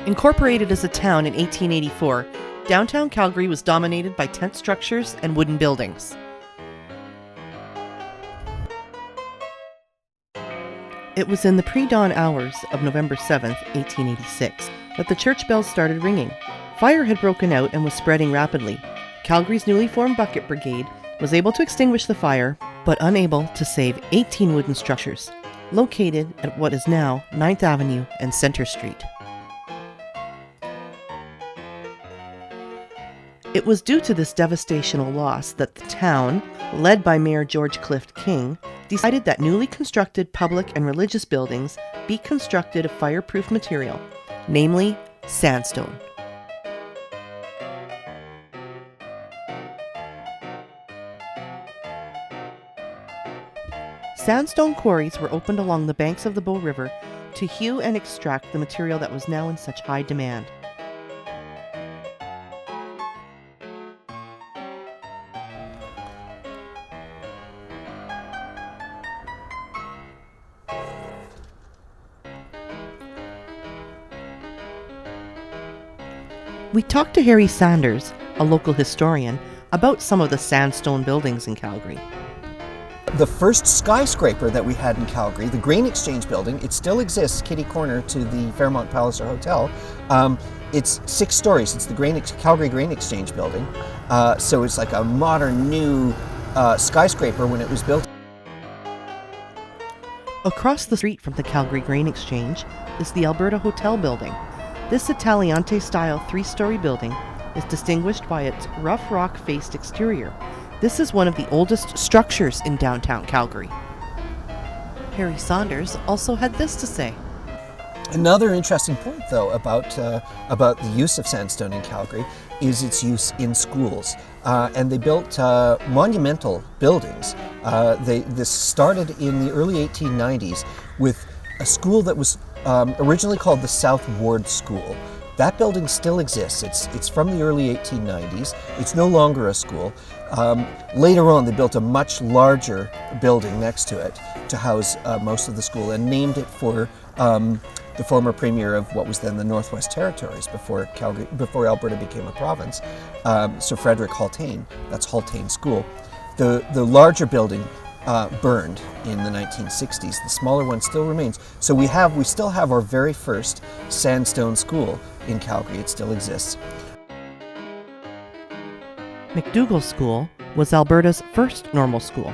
Incorporated as a town in 1884, downtown Calgary was dominated by tent structures and wooden buildings. It was in the pre-dawn hours of November 7th, 1886, that the church bells started ringing. Fire had broken out and was spreading rapidly. Calgary's newly formed bucket brigade was able to extinguish the fire, but unable to save 18 wooden structures, located at what is now 9th Avenue and Centre Street. It was due to this devastational loss that the town, led by Mayor George Clift King, decided that newly constructed public and religious buildings be constructed of fireproof material, namely sandstone. Sandstone quarries were opened along the banks of the Bow River to hew and extract the material that was now in such high demand. We talked to Harry Sanders, a local historian, about some of the sandstone buildings in Calgary. The first skyscraper that we had in Calgary, the Grain Exchange building, it still exists, kitty corner to the Fairmont Palliser Hotel. It's 6 stories. It's the Calgary Grain Exchange building. So it's like a modern new skyscraper when it was built. Across the street from the Calgary Grain Exchange is the Alberta Hotel building. This Italianate-style 3-story building is distinguished by its rough rock-faced exterior. This is one of the oldest structures in downtown Calgary. Harry Saunders also had this to say. Another interesting point, though, about the use of sandstone in Calgary is its use in schools. And they built monumental buildings. This started in the early 1890s with a school that was originally called the South Ward School. That building still exists. It's from the early 1890s. It's no longer a school. Later on, they built a much larger building next to it to house most of the school and named it for the former premier of what was then the Northwest Territories before Alberta became a province, Sir Frederick Haltane. That's Haltane School. The larger building burned in the 1960s. The smaller one still remains. So we still have our very first sandstone school in Calgary. It still exists. McDougall School was Alberta's first normal school.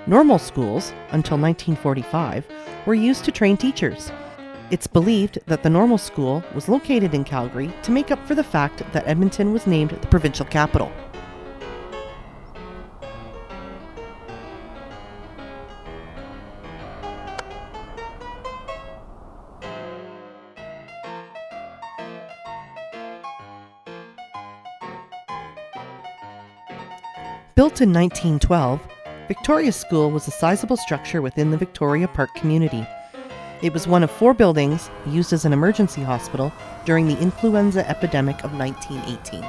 Normal schools, until 1945, were used to train teachers. It's believed that the normal school was located in Calgary to make up for the fact that Edmonton was named the provincial capital. Built in 1912, Victoria School was a sizable structure within the Victoria Park community. It was one of 4 buildings used as an emergency hospital during the influenza epidemic of 1918.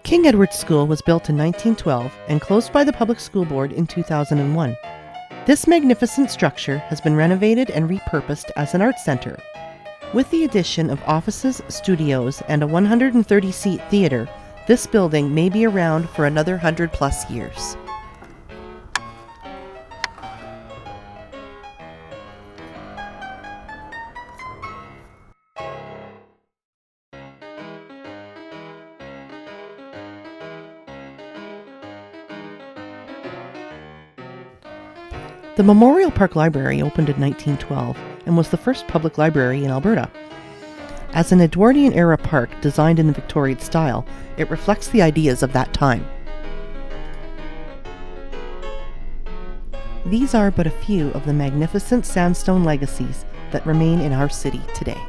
King Edward School was built in 1912 and closed by the Public School Board in 2001. This magnificent structure has been renovated and repurposed as an art center. With the addition of offices, studios, and a 130-seat theater, this building may be around for another 100+ years. The Memorial Park Library opened in 1912 and was the first public library in Alberta. As an Edwardian-era park designed in the Victorian style, it reflects the ideas of that time. These are but a few of the magnificent sandstone legacies that remain in our city today.